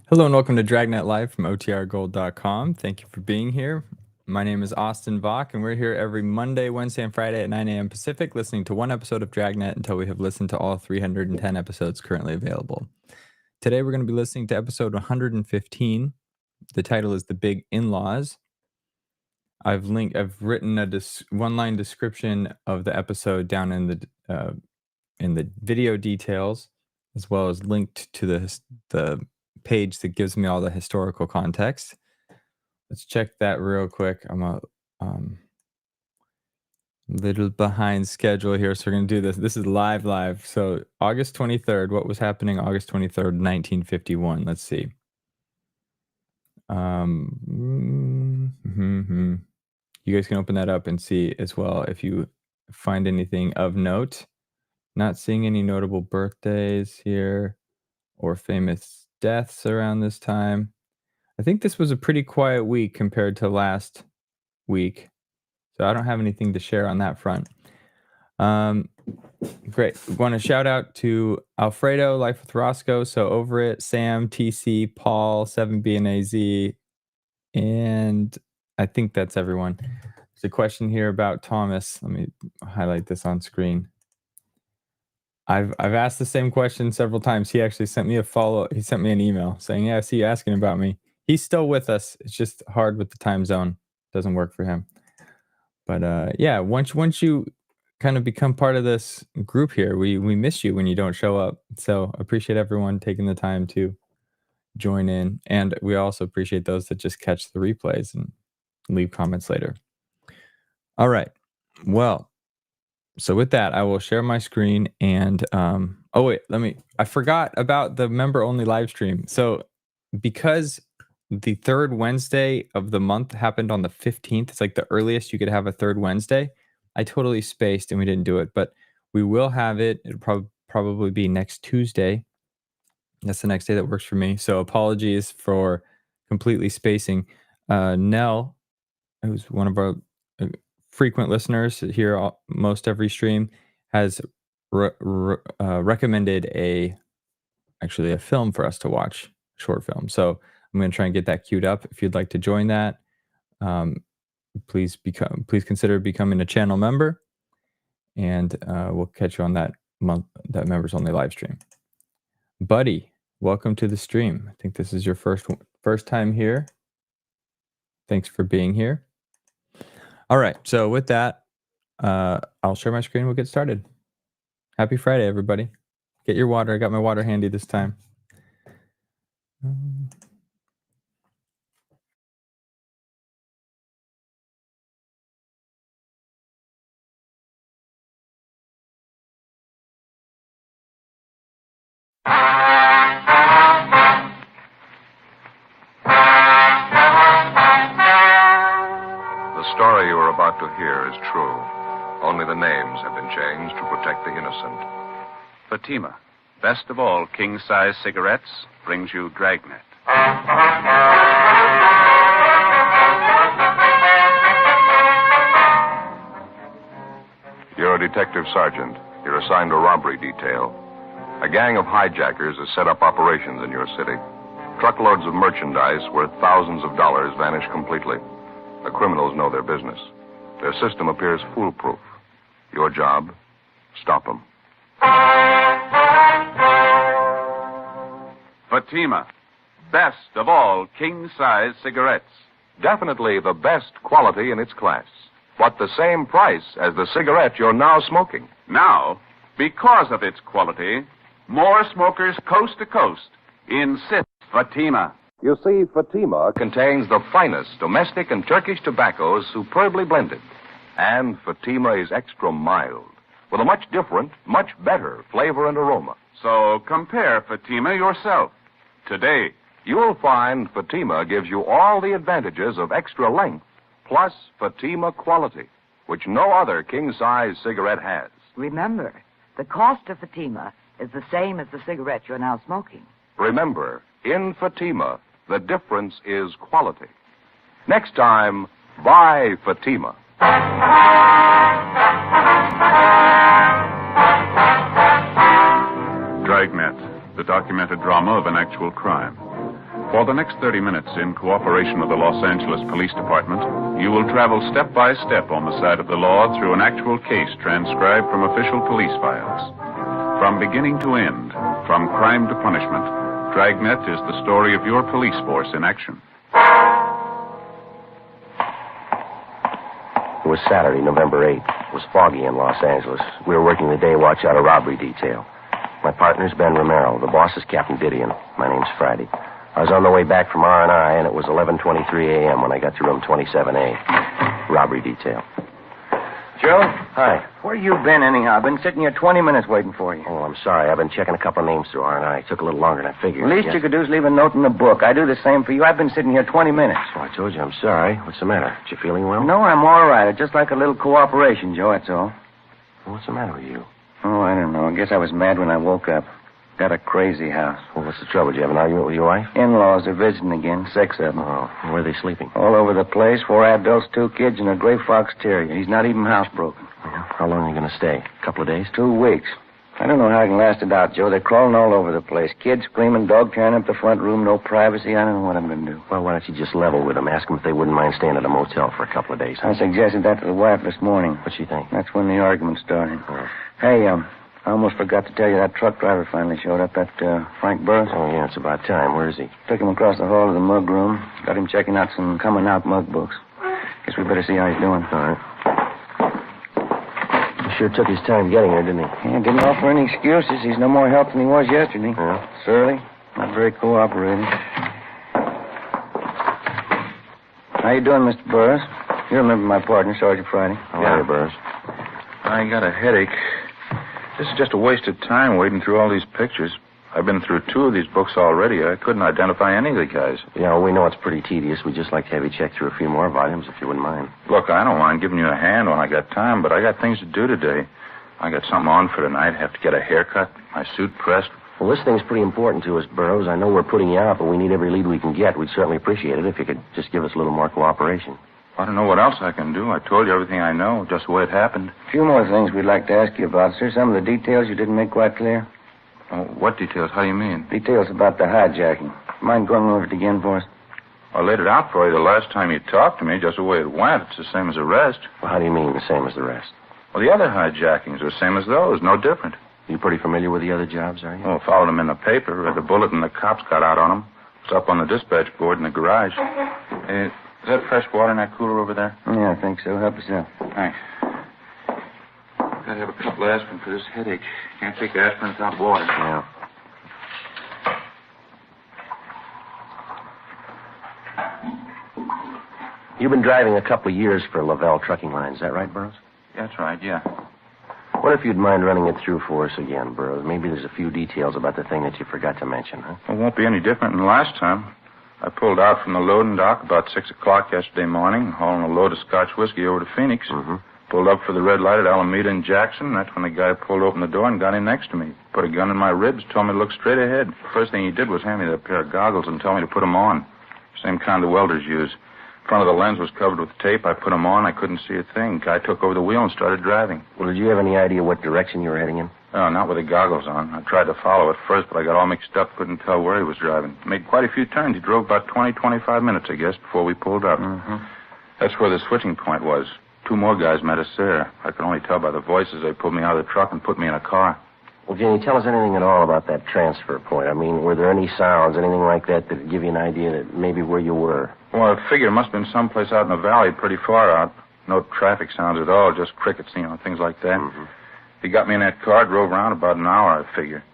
Hello and welcome to Dragnet Live from OTRGold.com. Thank you for being here. My name is Austin Bach, and we're here every Monday, Wednesday, and Friday at 9 a.m. Pacific, listening to one episode of Dragnet until we have listened to all 310 episodes currently available. Today, we're going to be listening to episode 115. The title is The Big In-Laws. I've written a one-line description of the episode down in the video details, as well as linked to the page that gives me all the historical context. Let's check that real quick. I'm a little behind schedule here, so we're going to do this. This is live. So August 23rd, what was happening August 23rd, 1951? Let's see. You guys can open that up and see as well if you find anything of note. Not seeing any notable birthdays here or famous deaths around this time. I think this was a pretty quiet week compared to last week, so I don't have anything to share on that front. Great. Want to shout out to Alfredo, Life with Roscoe, So Over It, Sam, TC, Paul, 7B and AZ, and I think that's everyone. There's a question here about Thomas. Let me highlight this on screen. I've asked the same question several times. He actually sent me He sent me an email saying, "Yeah, I see you asking about me." He's still with us. It's just hard with the time zone. Doesn't work for him. But yeah, once you kind of become part of this group here, we miss you when you don't show up. So appreciate everyone taking the time to join in, and we also appreciate those that just catch the replays and leave comments later. All right. Well, so with that, I will share my screen and oh wait, I forgot about the member only live stream. So because the third Wednesday of the month happened on the 15th, it's like the earliest you could have a third Wednesday. I totally spaced and we didn't do it, but we will have it. It'll probably be next Tuesday. That's the next day that works for me. So apologies for completely spacing. Nell, who's one of our frequent listeners here most every stream, has recommended actually a film for us to watch, short film. So I'm going to try and get that queued up. If you'd like to join that, please consider becoming a channel member, and we'll catch you on that members only live stream. Buddy, welcome to the stream. I think this is your first time here. Thanks for being here. All right, so with that, I'll share my screen. We'll get started. Happy Friday, everybody. Get your water. I got my water handy this time. The story you are about to hear is true. Only the names have been changed to protect the innocent. Fatima, best of all king-size cigarettes, brings you Dragnet. You're a detective sergeant. You're assigned to a robbery detail. A gang of hijackers has set up operations in your city. Truckloads of merchandise worth thousands of dollars vanish completely. The criminals know their business. Their system appears foolproof. Your job, stop them. Fatima, best of all king-size cigarettes. Definitely the best quality in its class, but the same price as the cigarette you're now smoking. Now, because of its quality, more smokers coast to coast insist Fatima. You see, Fatima contains the finest domestic and Turkish tobaccos superbly blended. And Fatima is extra mild, with a much different, much better flavor and aroma. So compare Fatima yourself today. You'll find Fatima gives you all the advantages of extra length, plus Fatima quality, which no other king-size cigarette has. Remember, the cost of Fatima is the same as the cigarette you're now smoking. Remember, in Fatima, the difference is quality. Next time, buy Fatima. Dragnet, the documented drama of an actual crime. For the next 30 minutes, in cooperation with the Los Angeles Police Department, you will travel step by step on the side of the law through an actual case transcribed from official police files. From beginning to end, from crime to punishment, Dragnet is the story of your police force in action. It was Saturday, November 8th. It was foggy in Los Angeles. We were working the day watch out of robbery detail. My partner's Ben Romero. The boss is Captain Didion. My name's Friday. I was on the way back from R&I, and it was 11:23 a.m. when I got to room 27A. Robbery detail. Joe? Hi. Where you been, anyhow? I've been sitting here 20 minutes waiting for you. Oh, I'm sorry. I've been checking a couple of names through R&I. It took a little longer than I figured. The least you could do is leave a note in the book. I do the same for you. I've been sitting here 20 minutes. Oh, I told you I'm sorry. What's the matter? You feeling well? No, I'm all right. I'd just like a little cooperation, Joe, that's all. What's the matter with you? Oh, I don't know. I guess I was mad when I woke up. Got a crazy house. Well, what's the trouble? Did you have an argument with your wife? In-laws are visiting again. 6 of them. Oh, where are they sleeping? All over the place. 4 adults, 2 kids, and a gray fox terrier. He's not even housebroken. Yeah. How long are you going to stay? A couple of days? 2 weeks. I don't know how I can last it out, Joe. They're crawling all over the place. Kids screaming, dog tearing up the front room, no privacy. I don't know what I'm going to do. Well, why don't you just level with them? Ask them if they wouldn't mind staying at a motel for a couple of days. I suggested that to the wife this morning. What'd she think? That's when the argument started. Oh. Hey, I almost forgot to tell you that truck driver finally showed up, that Frank Burris. Oh, yeah, it's about time. Where is he? Took him across the hall to the mug room. Got him checking out some coming-out mug books. Guess we better see how he's doing. All right. He sure took his time getting here, didn't he? Yeah, didn't offer any excuses. He's no more help than he was yesterday. Yeah. Surly. Not very cooperating. How you doing, Mr. Burris? You remember my partner, Sergeant Friday. How are you, Burris? I got a headache. This is just a waste of time wading through all these pictures. I've been through 2 of these books already. I couldn't identify any of the guys. Yeah, well, we know it's pretty tedious. We'd just like to have you check through a few more volumes, if you wouldn't mind. Look, I don't mind giving you a hand when I got time, but I got things to do today. I got something on for tonight. Have to get a haircut, my suit pressed. Well, this thing's pretty important to us, Burroughs. I know we're putting you out, but we need every lead we can get. We'd certainly appreciate it if you could just give us a little more cooperation. I don't know what else I can do. I told you everything I know, just the way it happened. A few more things we'd like to ask you about, sir. Some of the details you didn't make quite clear. Oh, what details? How do you mean? Details about the hijacking. Mind going over it again for us? I laid it out for you the last time you talked to me, just the way it went. It's the same as the rest. Well, how do you mean the same as the rest? Well, the other hijackings are the same as those, no different. You pretty familiar with the other jobs, are you? Oh, followed them in the paper, read the bulletin the cops got out on them. It's up on the dispatch board in the garage. Hey, is that fresh water in that cooler over there? Yeah, I think so. Help yourself. Thanks. Gotta have a couple of aspirin for this headache. Can't take aspirin without water. Yeah. You've been driving a couple of years for Lavelle Trucking Line. Is that right, Burroughs? That's right, yeah. What if you'd mind running it through for us again, Burroughs? Maybe there's a few details about the thing that you forgot to mention, huh? It won't be any different than last time. I pulled out from the loading dock about 6 o'clock yesterday morning, hauling a load of Scotch whiskey over to Phoenix. Mm-hmm. Pulled up for the red light at Alameda and Jackson. That's when the guy pulled open the door and got in next to me. Put a gun in my ribs, told me to look straight ahead. First thing he did was hand me that pair of goggles and tell me to put them on. Same kind the welders use. Front of the lens was covered with tape. I put them on. I couldn't see a thing. Guy took over the wheel and started driving. Well, did you have any idea what direction you were heading in? No, not with the goggles on. I tried to follow at first, but I got all mixed up. Couldn't tell where he was driving. Made quite a few turns. He drove about 25 minutes, I guess, before we pulled up. Mm-hmm. That's where the switching point was. 2 more guys met us there. I could only tell by the voices. They pulled me out of the truck and put me in a car. Well, can you tell us anything at all about that transfer point? I mean, were there any sounds, anything like that that would give you an idea that maybe where you were? Well, I figure it must have been someplace out in the valley, pretty far out. No traffic sounds at all, just crickets, things like that. Mm-hmm. He got me in that car, drove around about an hour, I figure.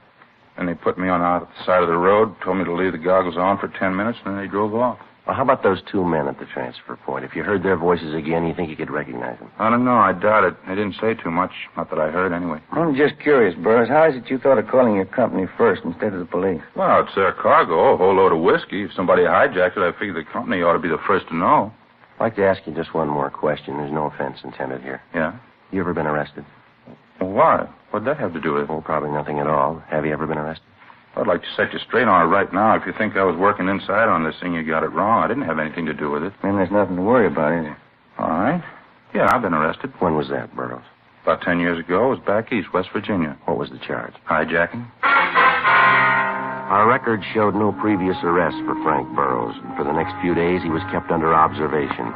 Then they put me on out at the side of the road, told me to leave the goggles on for 10 minutes, and then they drove off. Well, how about those 2 men at the transfer point? If you heard their voices again, you think you could recognize them? I don't know. I doubt it. They didn't say too much. Not that I heard, anyway. I'm just curious, Burris. How is it you thought of calling your company first instead of the police? Well, it's their cargo, a whole load of whiskey. If somebody hijacked it, I figure the company ought to be the first to know. I'd like to ask you just one more question. There's no offense intended here. Yeah? You ever been arrested? Well, why? What'd that have to do with it? Well, probably nothing at all. Have you ever been arrested? I'd like to set you straight on it right now. If you think I was working inside on this thing, you got it wrong. I didn't have anything to do with it. Then there's nothing to worry about, is there? All right. Yeah, I've been arrested. When was that, Burroughs? About 10 years ago. I was back east, West Virginia. What was the charge? Hijacking. Our records showed no previous arrests for Frank Burroughs, and for the next few days he was kept under observation.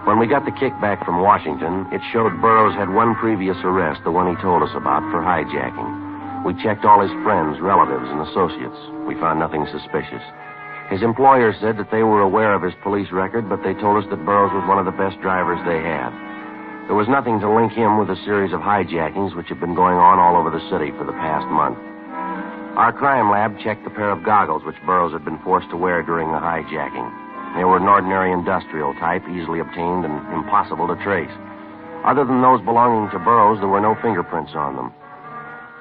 When we got the kickback from Washington, it showed Burroughs had one previous arrest, the one he told us about, for hijacking. We checked all his friends, relatives, and associates. We found nothing suspicious. His employer said that they were aware of his police record, but they told us that Burroughs was one of the best drivers they had. There was nothing to link him with a series of hijackings which had been going on all over the city for the past month. Our crime lab checked the pair of goggles which Burroughs had been forced to wear during the hijacking. They were an ordinary industrial type, easily obtained and impossible to trace. Other than those belonging to Burroughs, there were no fingerprints on them.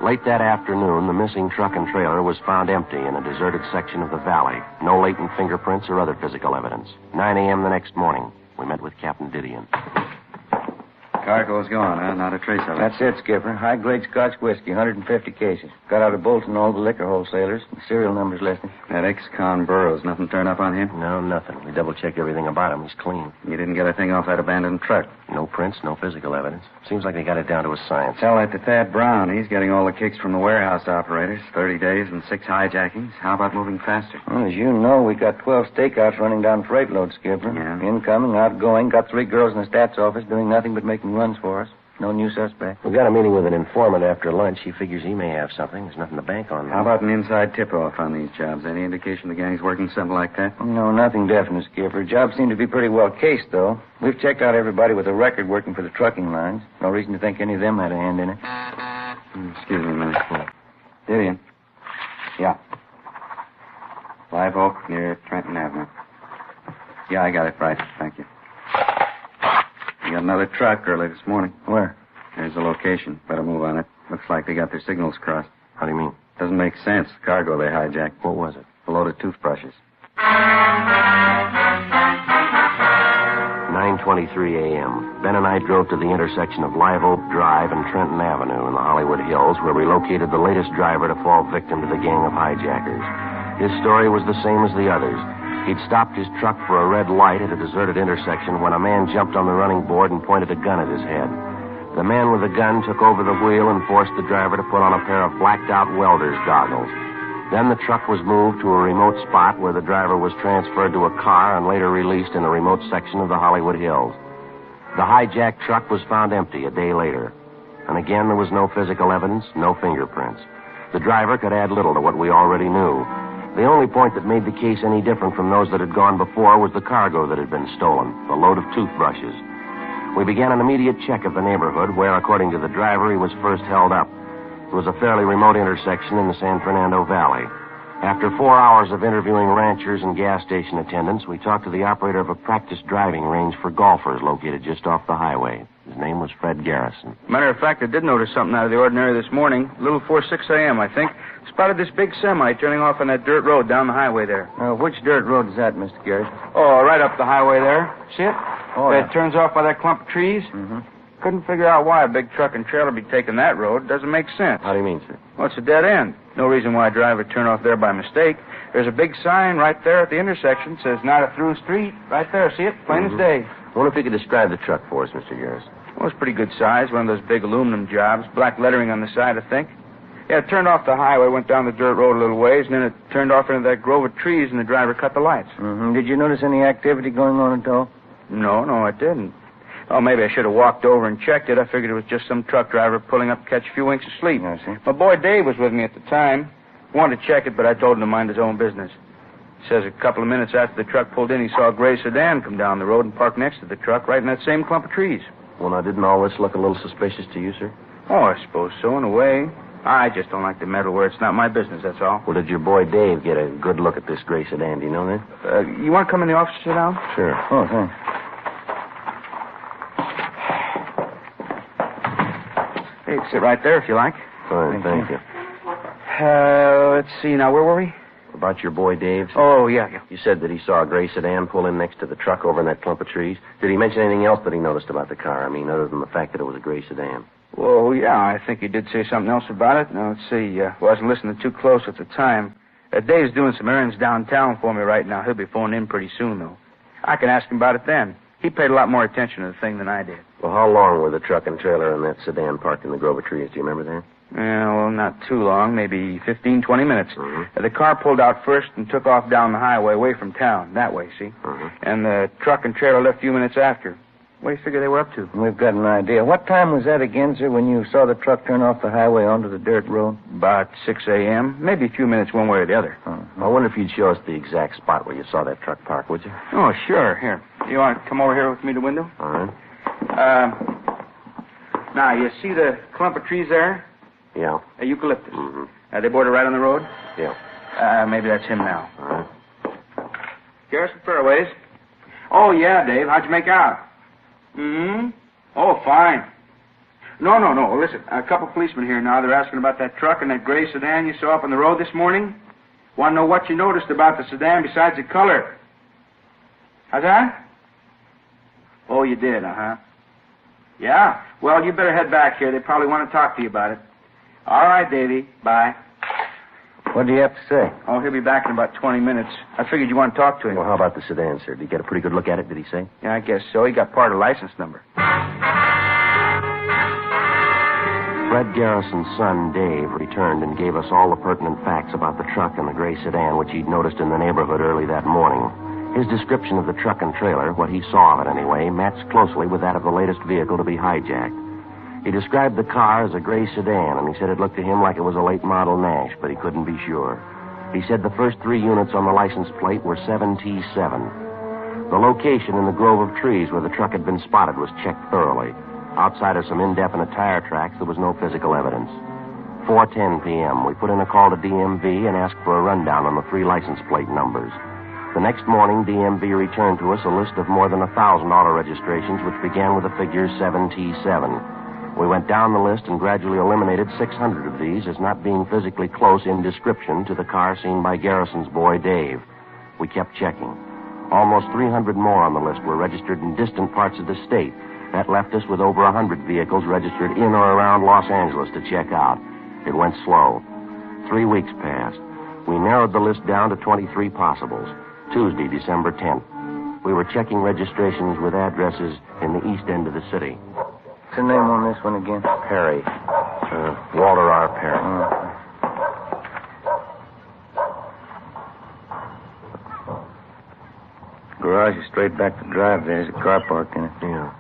Late that afternoon, the missing truck and trailer was found empty in a deserted section of the valley. No latent fingerprints or other physical evidence. 9 a.m. the next morning, we met with Captain Didion. Cargo's gone, huh? Not a trace of it. That's it, Skipper. High-grade Scotch whiskey, 150 cases. Got out of Bolton, all the liquor wholesalers. The serial numbers listed. That ex-con Burroughs, nothing turned up on him? No, nothing. We double-checked everything about him. He's clean. You didn't get a thing off that abandoned truck? No prints, no physical evidence. Seems like they got it down to a science. Tell that to Thad Brown. He's getting all the kicks from the warehouse operators. 30 days and 6 hijackings. How about moving faster? Well, as you know, we got 12 stakeouts running down freight loads, Skipper. Yeah. Incoming, outgoing. Got 3 girls in the stats office doing nothing but making runs for us. No new suspect. We got a meeting with an informant after lunch. He figures he may have something. There's nothing to bank on. How about an inside tip-off on these jobs? Any indication the gang's working something like that? No, nothing definite, Skipper. Jobs seem to be pretty well cased, though. We've checked out everybody with a record working for the trucking lines. No reason to think any of them had a hand in it. Excuse me a minute. Didion. Yeah. Live Oak near Trenton Avenue. Yeah, I got it right. Thank you. We got another truck early this morning. Where? There's the location. Better move on it. Looks like they got their signals crossed. How do you mean? Doesn't make sense. The cargo they hijacked. What was it? A load of toothbrushes. 9:23 a.m. Ben and I drove to the intersection of Live Oak Drive and Trenton Avenue in the Hollywood Hills, where we located the latest driver to fall victim to the gang of hijackers. His story was the same as the others. He'd stopped his truck for a red light at a deserted intersection when a man jumped on the running board and pointed a gun at his head. The man with the gun took over the wheel and forced the driver to put on a pair of blacked-out welder's goggles. Then the truck was moved to a remote spot where the driver was transferred to a car and later released in a remote section of the Hollywood Hills. The hijacked truck was found empty a day later. And again, there was no physical evidence, no fingerprints. The driver could add little to what we already knew. The only point that made the case any different from those that had gone before was the cargo that had been stolen, the load of toothbrushes. We began an immediate check of the neighborhood where, according to the driver, he was first held up. It was a fairly remote intersection in the San Fernando Valley. After 4 hours of interviewing ranchers and gas station attendants, we talked to the operator of a practice driving range for golfers located just off the highway. His name was Fred Garrison. Matter of fact, I did notice something out of the ordinary this morning. A little before 6 a.m., I think. Spotted this big semi turning off on that dirt road down the highway there. Which dirt road is that, Mr. Garrett? Oh, right up the highway there. See it? Oh, It turns off by that clump of trees. Mm-hmm. Couldn't figure out why a big truck and trailer be taking that road. Doesn't make sense. How do you mean, sir? Well, it's a dead end. No reason why a driver would turn off there by mistake. There's a big sign right there at the intersection. Says not a through street. Right there. See it? Plain as day. I wonder if you could describe the truck for us, Mr. Garrison. Well, it's pretty good size. One of those big aluminum jobs. Black lettering on the side, I think. Yeah, it turned off the highway, went down the dirt road a little ways, and then it turned off into that grove of trees, and the driver cut the lights. Mm-hmm. Did you notice any activity going on at all? No, I didn't. Oh, maybe I should have walked over and checked it. I figured it was just some truck driver pulling up to catch a few winks of sleep. I see. My boy Dave was with me at the time. Wanted to check it, but I told him to mind his own business. He says a couple of minutes after the truck pulled in, he saw a gray sedan come down the road and park next to the truck, right in that same clump of trees. Well, now, didn't all this look a little suspicious to you, sir? Oh, I suppose so, in a way. I just don't like to meddle where it's not my business, that's all. Well, did your boy Dave get a good look at this gray sedan? Do you know that? You want to come in the office and sit down? Sure. Oh, thanks. Hey, sit right there if you like. Fine, thank you. Let's see now, where were we? About your boy Dave? Oh, yeah. You said that he saw a gray sedan pull in next to the truck over in that clump of trees. Did he mention anything else that he noticed about the car? I mean, other than the fact that it was a gray sedan. Well, yeah, I think he did say something else about it. Now, let's see. Wasn't listening too close at the time. Dave's doing some errands downtown for me right now. He'll be phoning in pretty soon, though. I can ask him about it then. He paid a lot more attention to the thing than I did. Well, how long were the truck and trailer and that sedan parked in the grove of trees? Do you remember that? Yeah, well, not too long, maybe 15, 20 minutes. The car pulled out first and took off down the highway away from town, that way, see? And the truck and trailer left a few minutes after. What do you figure they were up to? We've got an idea. What time was that again, sir, when you saw the truck turn off the highway onto the dirt road? About 6 a.m., maybe a few minutes one way or the other. I wonder if you'd show us the exact spot where you saw that truck park, would you? Oh, sure. Here. You want to come over here with me to the window? All right. Now, you see the clump of trees there? Yeah. Eucalyptus. They border right on the road? Yeah. Maybe that's him now. All right. Garrison Fairways. Oh, yeah, Dave. How'd you make out? Oh, fine. No. Listen, a couple policemen here now. They're asking about that truck and that gray sedan you saw up on the road this morning. Want to know what you noticed about the sedan besides the color. How's that? Oh, you did, Yeah? Well, you better head back here. They probably want to talk to you about it. All right, Davy. Bye. What do you have to say? Oh, he'll be back in about 20 minutes. I figured you want to talk to him. Well, how about the sedan, sir? Did you get a pretty good look at it, did he say? Yeah, I guess so. He got part of the license number. Fred Garrison's son, Dave, returned and gave us all the pertinent facts about the truck and the gray sedan which he'd noticed in the neighborhood early that morning. His description of the truck and trailer, what he saw of it anyway, matched closely with that of the latest vehicle to be hijacked. He described the car as a gray sedan, and he said it looked to him like it was a late model Nash, but he couldn't be sure. He said the first 3 units on the license plate were 7T7. The location in the grove of trees where the truck had been spotted was checked thoroughly. Outside of some indefinite tire tracks, there was no physical evidence. 4:10 p.m., we put in a call to DMV and asked for a rundown on the 3 license plate numbers. The next morning, DMV returned to us a list of more than 1,000 auto registrations, which began with the figure 7T7. We went down the list and gradually eliminated 600 of these as not being physically close in description to the car seen by Garrison's boy, Dave. We kept checking. Almost 300 more on the list were registered in distant parts of the state. That left us with over 100 vehicles registered in or around Los Angeles to check out. It went slow. 3 weeks passed. We narrowed the list down to 23 possibles. Tuesday, December 10th. We were checking registrations with addresses in the east end of the city. What's the name on this one again? Perry. Walter R. Perry. Garage is straight back to drive. There's a car parked in it. Yeah.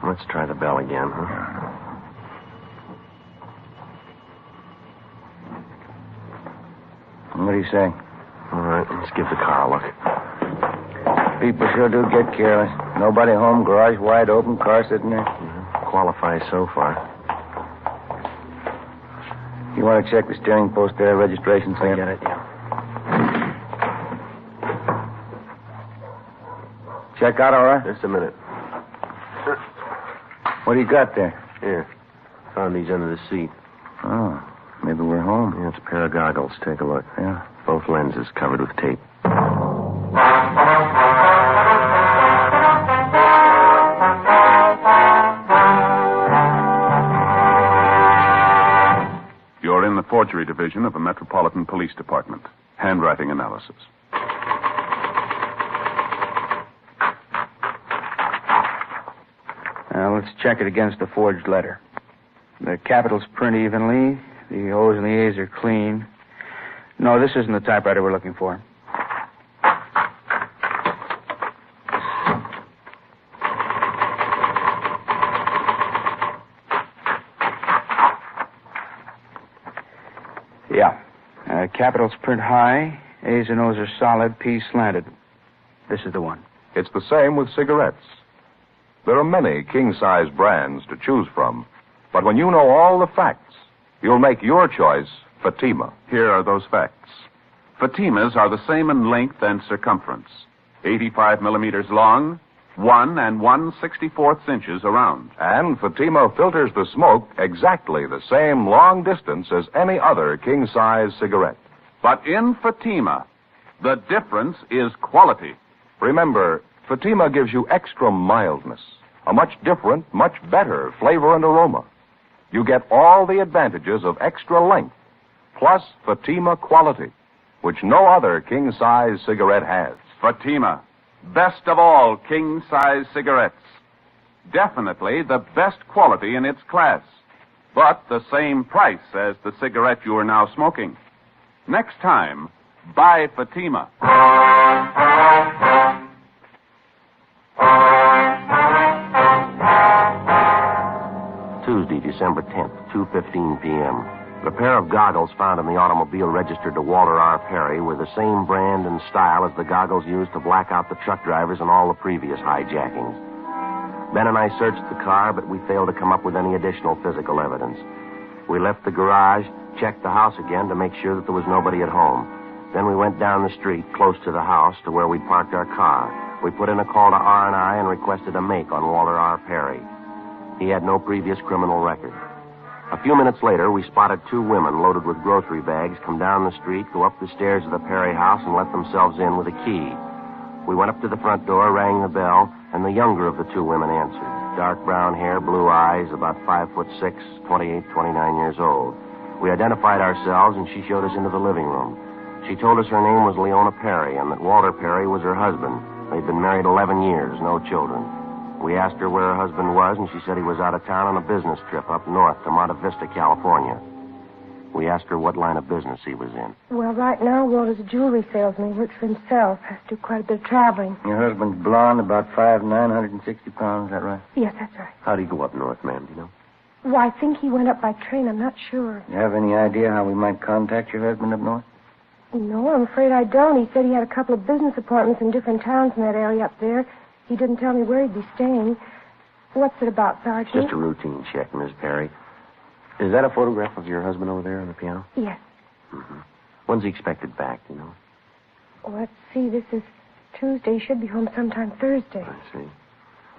Let's try the bell again, huh? What do you say? All right, let's give the car a look. People sure do get careless. Nobody home, garage wide open, car sitting there. Qualifies so far. You want to check the steering post there, registration stamp? I get it, yeah. Check out all right? Just a minute. What do you got there? Here. Found these under the seat. Oh, maybe we're home. Yeah, it's a pair of goggles. Take a look. Yeah. Both lenses covered with tape. You're in the forgery division of the Metropolitan Police Department. Handwriting analysis. Now, let's check it against the forged letter. The capitals print evenly. The O's and the A's are clean. No, this isn't the typewriter we're looking for. Yeah. Capitals print high. A's and O's are solid. P's slanted. This is the one. It's the same with cigarettes. There are many king-size brands to choose from, but when you know all the facts, you'll make your choice Fatima. Here are those facts. Fatimas are the same in length and circumference. 85 millimeters long, 1 1/64 inches around. And Fatima filters the smoke exactly the same long distance as any other king-size cigarette. But in Fatima, the difference is quality. Remember, Fatima gives you extra mildness, a much different, much better flavor and aroma. You get all the advantages of extra length, plus Fatima quality, which no other king-size cigarette has. Fatima, best of all king-size cigarettes. Definitely the best quality in its class. but the same price as the cigarette you are now smoking. Next time, buy Fatima. Tuesday, December 10th, 2:15 p.m. The pair of goggles found in the automobile registered to Walter R. Perry were the same brand and style as the goggles used to black out the truck drivers in all the previous hijackings. Ben and I searched the car, but we failed to come up with any additional physical evidence. We left the garage, checked the house again to make sure that there was nobody at home. Then we went down the street, close to the house, to where we'd parked our car. We put in a call to R&I and requested a make on Walter R. Perry. He had no previous criminal record. A few minutes later, we spotted two women loaded with grocery bags come down the street, go up the stairs of the Perry house, and let themselves in with a key. We went up to the front door, rang the bell, and the younger of the two women answered. Dark brown hair, blue eyes, about 5'6", 28, 29 years old. We identified ourselves, and she showed us into the living room. She told us her name was Leona Perry, and that Walter Perry was her husband. They'd been married 11 years, no children. We asked her where her husband was, and she said he was out of town on a business trip up north to Monte Vista, California. We asked her what line of business he was in. Well, right now, Walter's a jewelry salesman. He works for himself. Has to do quite a bit of traveling. Your husband's blonde, about 5'9", 160 pounds, is that right? Yes, that's right. How'd he go up north, ma'am, do you know? Well, I think he went up by train. I'm not sure. You have any idea how we might contact your husband up north? No, I'm afraid I don't. He said he had a couple of business appointments in different towns in that area up there. He didn't tell me where he'd be staying. What's it about, Sergeant? Just a routine check, Miss Perry. Is that a photograph of your husband over there on the piano? Yes. Mm-hmm. When's he expected back, do you know? Well, let's see. This is Tuesday. He should be home sometime Thursday. I see.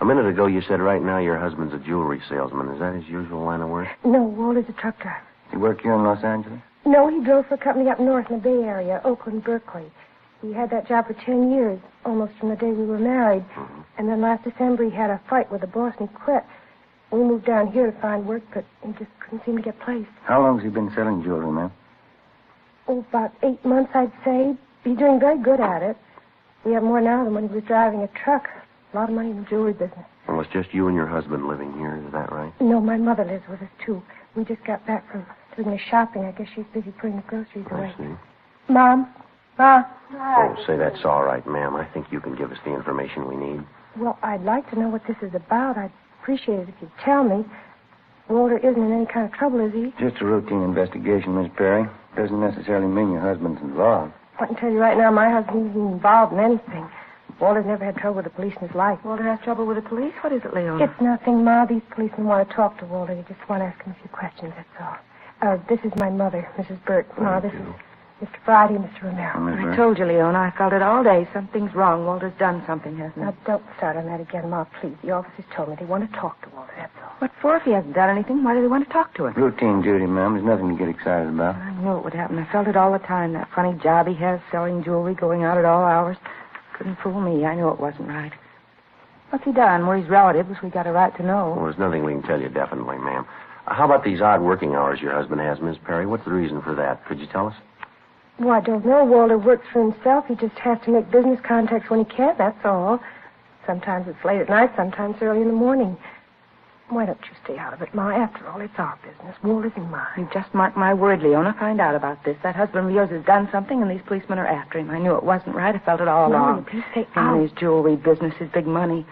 A minute ago, you said right now your husband's a jewelry salesman. Is that his usual line of work? No, Walter's a truck driver. He work here in Los Angeles? No, he drove for a company up north in the Bay Area, Oakland, Berkeley. He had that job for 10 years, almost from the day we were married. Mm-hmm. And then last December he had a fight with the boss and he quit. We moved down here to find work, but he just couldn't seem to get placed. How long has he been selling jewelry, ma'am? Oh, about 8 months, I'd say. He's doing very good at it. We have more now than when he was driving a truck. A lot of money in the jewelry business. Well, it's just you and your husband living here, is that right? No, my mother lives with us, too. We just got back from doing the shopping. I guess she's busy putting the groceries away. I see. Mom? Mom? Oh, say that's all right, ma'am. I think you can give us the information we need. Well, I'd like to know what this is about. I'd appreciate it if you'd tell me. Walter isn't in any kind of trouble, is he? Just a routine investigation, Miss Perry. Doesn't necessarily mean your husband's involved. I can tell you right now, my husband isn't involved in anything. Walter's never had trouble with the police in his life. Walter has trouble with the police? What is it, Leona? It's nothing, Ma. These policemen want to talk to Walter. They just want to ask him a few questions, that's all. This is my mother, Mrs. Burt. Ma, this is Mr. Friday and Mr. Romero. I told you, Leona. I felt it all day. Something's wrong. Walter's done something, hasn't he? Now, don't start on that again, Ma, please. The officers told me they want to talk to Walter, that's all. What for? If he hasn't done anything, why do they want to talk to him? Routine duty, ma'am. There's nothing to get excited about. I knew it would happen. I felt it all the time. That funny job he has, selling jewelry, going out at all hours. Couldn't fool me. I knew it wasn't right. What's he done? We're his relatives. We got a right to know. Well, there's nothing we can tell you definitely, ma'am. How about these odd working hours your husband has, Miss Perry? What's the reason for that? Could you tell us? Well, I don't know. Walter works for himself. He just has to make business contacts when he can, that's all. Sometimes it's late at night, sometimes early in the morning. Why don't you stay out of it, Ma? After all, it's our business. Walter's and mine. You just mark my word, Leona. Find out about this. That husband of yours has done something, and these policemen are after him. I knew it wasn't right. I felt it all along. Please stay Him out. and his jewelry business, his big money.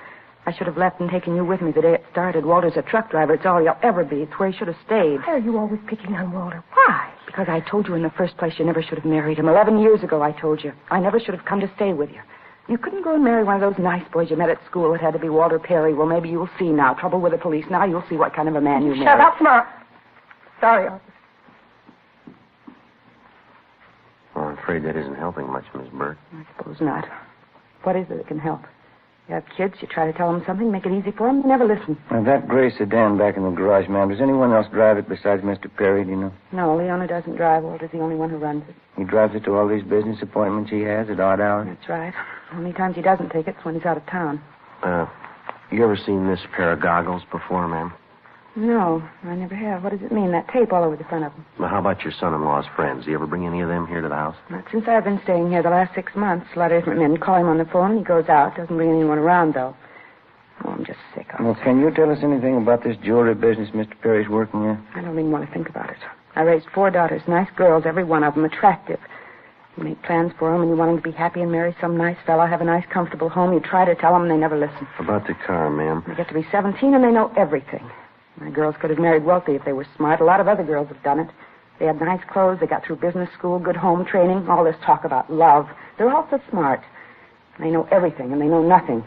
I should have left and taken you with me the day it started. Walter's a truck driver. It's all he'll ever be. It's where he should have stayed. Why are you always picking on Walter? Why? Because I told you in the first place you never should have married him. 11 years ago, I told you. I never should have come to stay with you. You couldn't go and marry one of those nice boys you met at school. It had to be Walter Perry. Well, maybe you'll see now. Trouble with the police. Now you'll see what kind of a man you married. Shut up, Ma. Sorry, officer. Well, I'm afraid that isn't helping much, Miss Burt. I suppose not. What is it that can help? You have kids, you try to tell them something, make it easy for them, they never listen. Now, that gray sedan back in the garage, ma'am, does anyone else drive it besides Mr. Perry, do you know? No, Leona doesn't drive. Walter's the only one who runs it. He drives it to all these business appointments he has at odd hours? That's right. How many times he doesn't take it's when he's out of town. You ever seen this pair of goggles before, ma'am? No, I never have. What does it mean, that tape all over the front of them? Well, how about your son-in-law's friends? Do you ever bring any of them here to the house? Not since I've been staying here the last 6 months. A lot of different men call him on the phone. He goes out. Doesn't bring anyone around, though. Oh, I'm just sick Well, can you tell us anything about this jewelry business Mr. Perry's working in? I don't even want to think about it. I raised 4 daughters, nice girls, every one of them attractive. You make plans for them and you want them to be happy and marry some nice fellow, have a nice, comfortable home. You try to tell them and they never listen. About the car, ma'am. They get to be 17 and they know everything. My girls could have married wealthy if they were smart. A lot of other girls have done it. They had nice clothes, they got through business school, good home training, all this talk about love. They're all so smart. They know everything and they know nothing.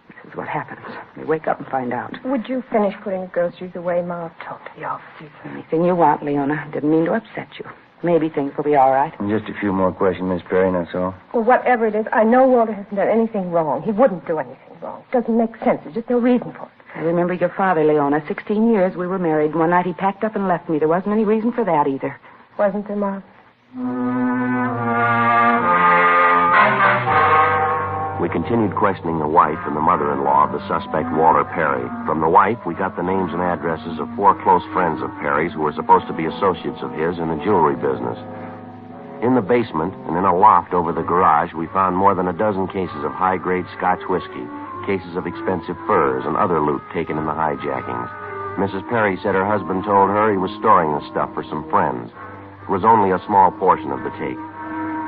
This is what happens. They wake up and find out. Would you finish putting the groceries away, Ma? I've talked to the office. Anything you want, Leona. Didn't mean to upset you. Maybe things will be all right. And just a few more questions, Miss Perry, that's all. Well, whatever it is, I know Walter hasn't done anything wrong. He wouldn't do anything wrong. It doesn't make sense. There's just no reason for it. I remember your father, Leona. 16 years we were married. One night he packed up and left me. There wasn't any reason for that either. Wasn't there, Ma? We continued questioning the wife and the mother-in-law of the suspect, Walter Perry. From the wife, we got the names and addresses of 4 close friends of Perry's who were supposed to be associates of his in the jewelry business. In the basement and in a loft over the garage, we found more than a dozen cases of high-grade Scotch whiskey, cases of expensive furs, and other loot taken in the hijackings. Mrs. Perry said her husband told her he was storing the stuff for some friends. It was only a small portion of the take.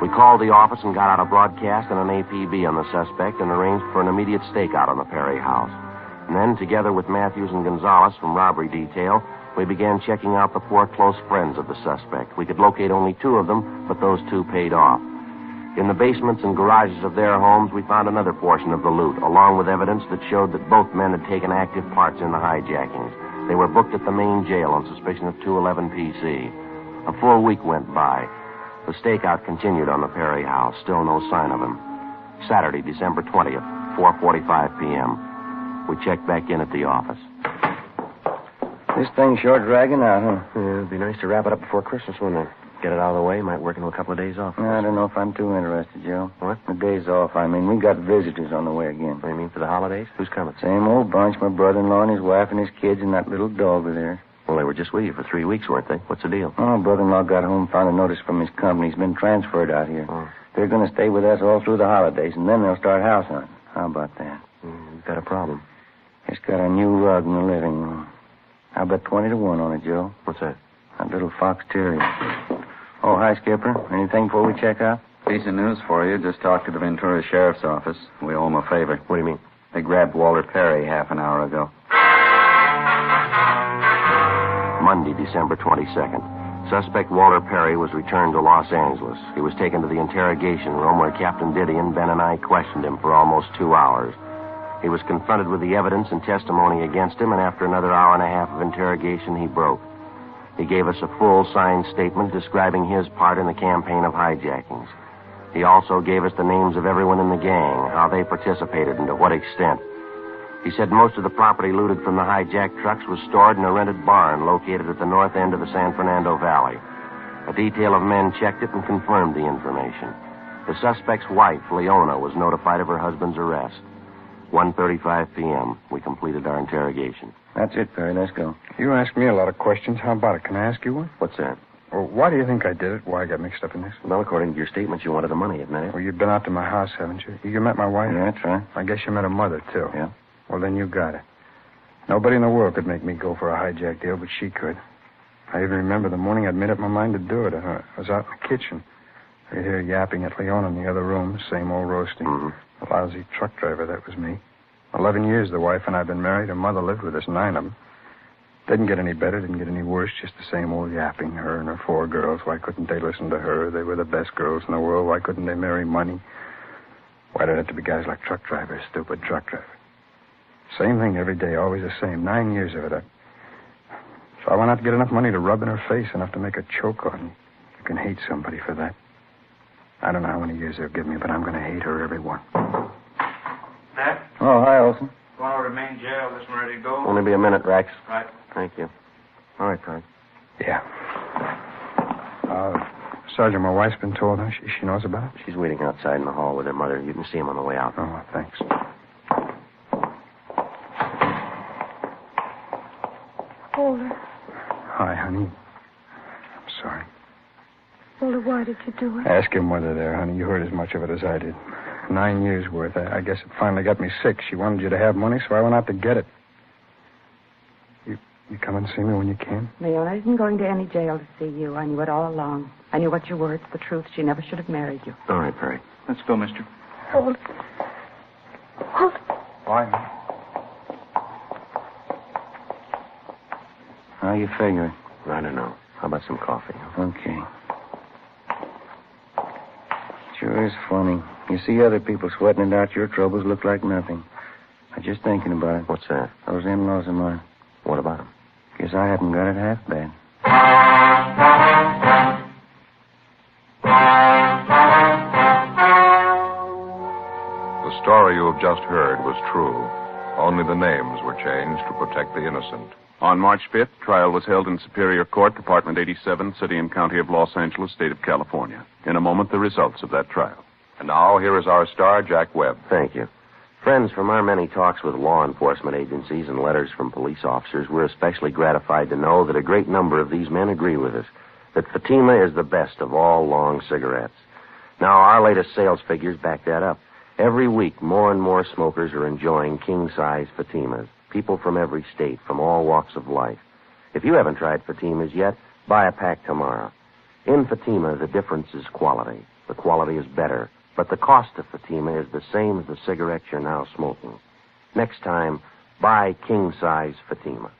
We called the office and got out a broadcast and an APB on the suspect and arranged for an immediate stakeout on the Perry house. And then, together with Matthews and Gonzalez from robbery detail, we began checking out the 4 close friends of the suspect. We could locate only 2 of them, but those 2 paid off. In the basements and garages of their homes, we found another portion of the loot, along with evidence that showed that both men had taken active parts in the hijackings. They were booked at the main jail on suspicion of 211 PC. A full week went by. The stakeout continued on the Perry house. Still no sign of him. Saturday, December 20th, 4:45 p.m. We checked back in at the office. This thing's sure dragging out, huh? Yeah, it'd be nice to wrap it up before Christmas, wouldn't it? Get it out of the way. Might work into a couple of days off. No, I don't know if I'm too interested, Joe. What? The days off, I mean. We got visitors on the way again. What do you mean, for the holidays? Who's coming? Same old bunch. My brother-in-law and his wife and his kids and that little dog of theirs. Well, they were just with you for 3 weeks, weren't they? What's the deal? Oh, brother-in-law got home, found a notice from his company. He's been transferred out here. Oh. They're going to stay with us all through the holidays, and then they'll start house hunting. How about that? We've got a problem. It's got a new rug in the living room. I'll bet 20 to 1 on it, Joe. What's that? That little fox terrier. Oh, hi, Skipper. Anything before we check out? Piece of news for you. Just talked to the Ventura Sheriff's Office. We owe them a favor. What do you mean? They grabbed Walter Perry half an hour ago. Monday, December 22nd. Suspect Walter Perry was returned to Los Angeles. He was taken to the interrogation room where Captain Didion, Ben, and I questioned him for almost 2 hours. He was confronted with the evidence and testimony against him, and after another hour and a half of interrogation, he broke. He gave us a full signed statement describing his part in the campaign of hijackings. He also gave us the names of everyone in the gang, how they participated, and to what extent. He said most of the property looted from the hijacked trucks was stored in a rented barn located at the north end of the San Fernando Valley. A detail of men checked it and confirmed the information. The suspect's wife, Leona, was notified of her husband's arrest. 1:35 p.m. We completed our interrogation. That's it, Perry. Let's go. You asked me a lot of questions. How about it? Can I ask you one? What's that? Well, why do you think I did it? Why I got mixed up in this? Well, according to your statement, you wanted the money, admit it. Well, you've been out to my house, haven't you? You met my wife? Yeah, that's right. I guess you met her mother, too. Yeah. Well, then you got it. Nobody in the world could make me go for a hijack deal, but she could. I even remember the morning I'd made up my mind to do it. I was out in the kitchen. I could hear her yapping at Leona in the other room, same old roasting. Mm-hmm. The lousy truck driver, that was me. 11 years the wife and I had been married. Her mother lived with us, 9 of them. Didn't get any better, didn't get any worse, just the same old yapping. Her and her 4 girls. Why couldn't they listen to her? They were the best girls in the world. Why couldn't they marry money? Why did it have to be guys like truck drivers, stupid truck drivers? Same thing every day, always the same. 9 years of it. So I went out to get enough money to rub in her face, enough to make her choke on me. You can hate somebody for that. I don't know how many years they'll give me, but I'm going to hate her, every one. Dad? Oh, hi, Olson. Going over to main jail. This one ready to go? Only be a minute, Rex. Right. Thank you. All right, Perry. Yeah. Sergeant, my wife's been told, huh? She knows about it? She's waiting outside in the hall with her mother. You can see him on the way out. Oh, thanks. Walter. Hi, honey. I'm sorry. Walter, why did you do it? Ask him whether there, honey. You heard as much of it as I did. 9 years worth. I guess it finally got me sick. She wanted you to have money, so I went out to get it. You come and see me when you can. Leona isn't going to any jail to see you. I knew it all along. I knew what your words, the truth. She never should have married you. All right, Perry. Let's go, mister. Hold. Why? How you figuring? I don't know. How about some coffee? Okay. Sure is funny. You see other people sweating it out, your troubles look like nothing. I'm just thinking about it. What's that? Those in-laws of mine. What about them? Guess I haven't got it half bad. The story you have just heard was true. Only the names were changed to protect the innocent. On March 5th, trial was held in Superior Court, Department 87, City and County of Los Angeles, State of California. In a moment, the results of that trial. And now, here is our star, Jack Webb. Thank you. Friends, from our many talks with law enforcement agencies and letters from police officers, we're especially gratified to know that a great number of these men agree with us, that Fatima is the best of all long cigarettes. Now, our latest sales figures back that up. Every week, more and more smokers are enjoying king-size Fatimas. People from every state, from all walks of life. If you haven't tried Fatimas yet, buy a pack tomorrow. In Fatima, the difference is quality. The quality is better, but the cost of Fatima is the same as the cigarettes you're now smoking. Next time, buy king-size Fatima.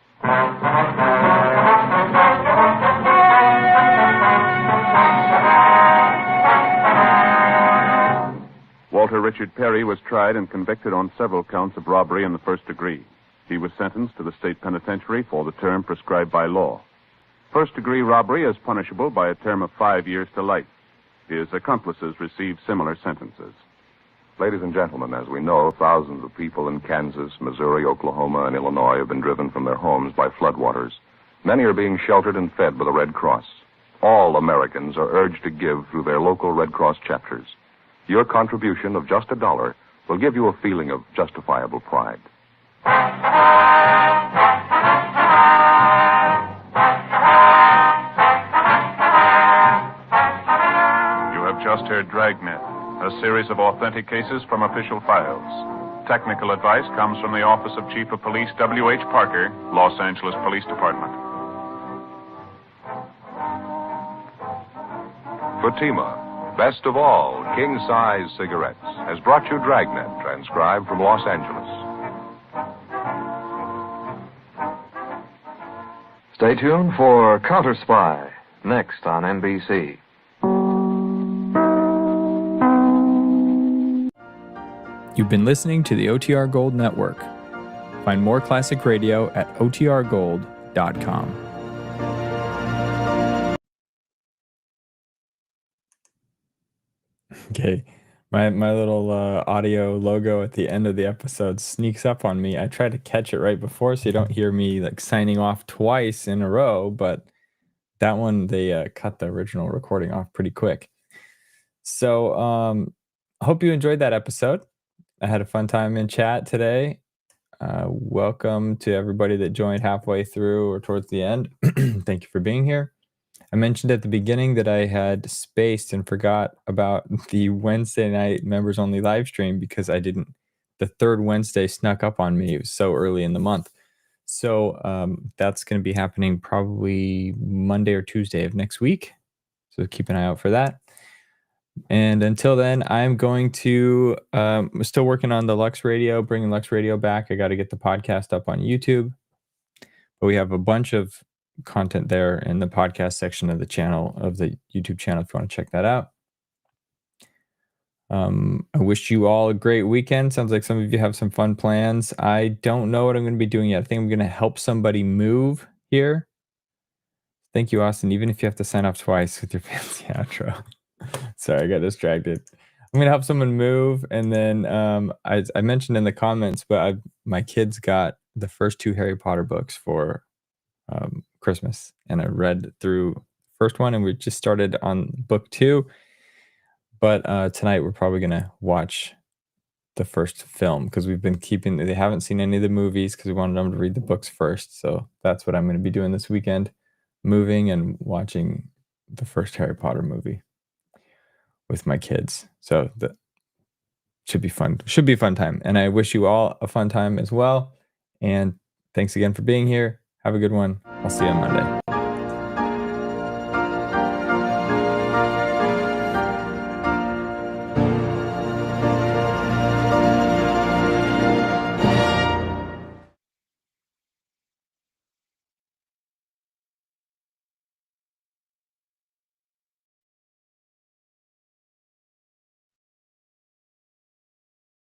Walter Richard Perry was tried and convicted on several counts of robbery in the first degree. He was sentenced to the state penitentiary for the term prescribed by law. First-degree robbery is punishable by a term of 5 years to life. His accomplices received similar sentences. Ladies and gentlemen, as we know, thousands of people in Kansas, Missouri, Oklahoma, and Illinois have been driven from their homes by floodwaters. Many are being sheltered and fed by the Red Cross. All Americans are urged to give through their local Red Cross chapters. Your contribution of just $1 will give you a feeling of justifiable pride. You have just heard Dragnet, a series of authentic cases from official files. Technical advice comes from the Office of Chief of Police W.H. Parker, Los Angeles Police Department. Fatima, best of all king-size cigarettes, has brought you Dragnet, transcribed from Los Angeles. Stay tuned for Counter Spy, next on NBC. You've been listening to the OTR Gold Network. Find more classic radio at otrgold.com. Okay, my little audio logo at the end of the episode sneaks up on me. I try to catch it right before so you don't hear me like signing off twice in a row, but that one, they cut the original recording off pretty quick. So I hope you enjoyed that episode. I had a fun time in chat today. Welcome to everybody that joined halfway through or towards the end. Thank you for being here. I mentioned at the beginning that I had spaced and forgot about the Wednesday night members only live stream because the third Wednesday snuck up on me. It was so early in the month. So that's going to be happening probably Monday or Tuesday of next week. So keep an eye out for that. And until then, I'm going to, still working on the Lux Radio, bringing Lux Radio back. I got to get the podcast up on YouTube. But we have a bunch of content there in the podcast section of the channel, of the YouTube channel, if you want to check that out. I wish you all a great weekend. Sounds like some of you have some fun plans. I don't know what I'm going to be doing yet. I think I'm going to help somebody move here. Thank you, Austin. Even if you have to sign off twice with your fancy outro. Sorry, I got distracted. I'm going to help someone move. And then I mentioned in the comments, but my kids got the first 2 Harry Potter books for Christmas. And I read through the first one, and we just started on book 2. But tonight we're probably going to watch the first film because they haven't seen any of the movies because we wanted them to read the books first. So that's what I'm going to be doing this weekend, moving and watching the first Harry Potter movie with my kids. So that should be fun. Should be a fun time. And I wish you all a fun time as well. And thanks again for being here. Have a good one. I'll see you on Monday.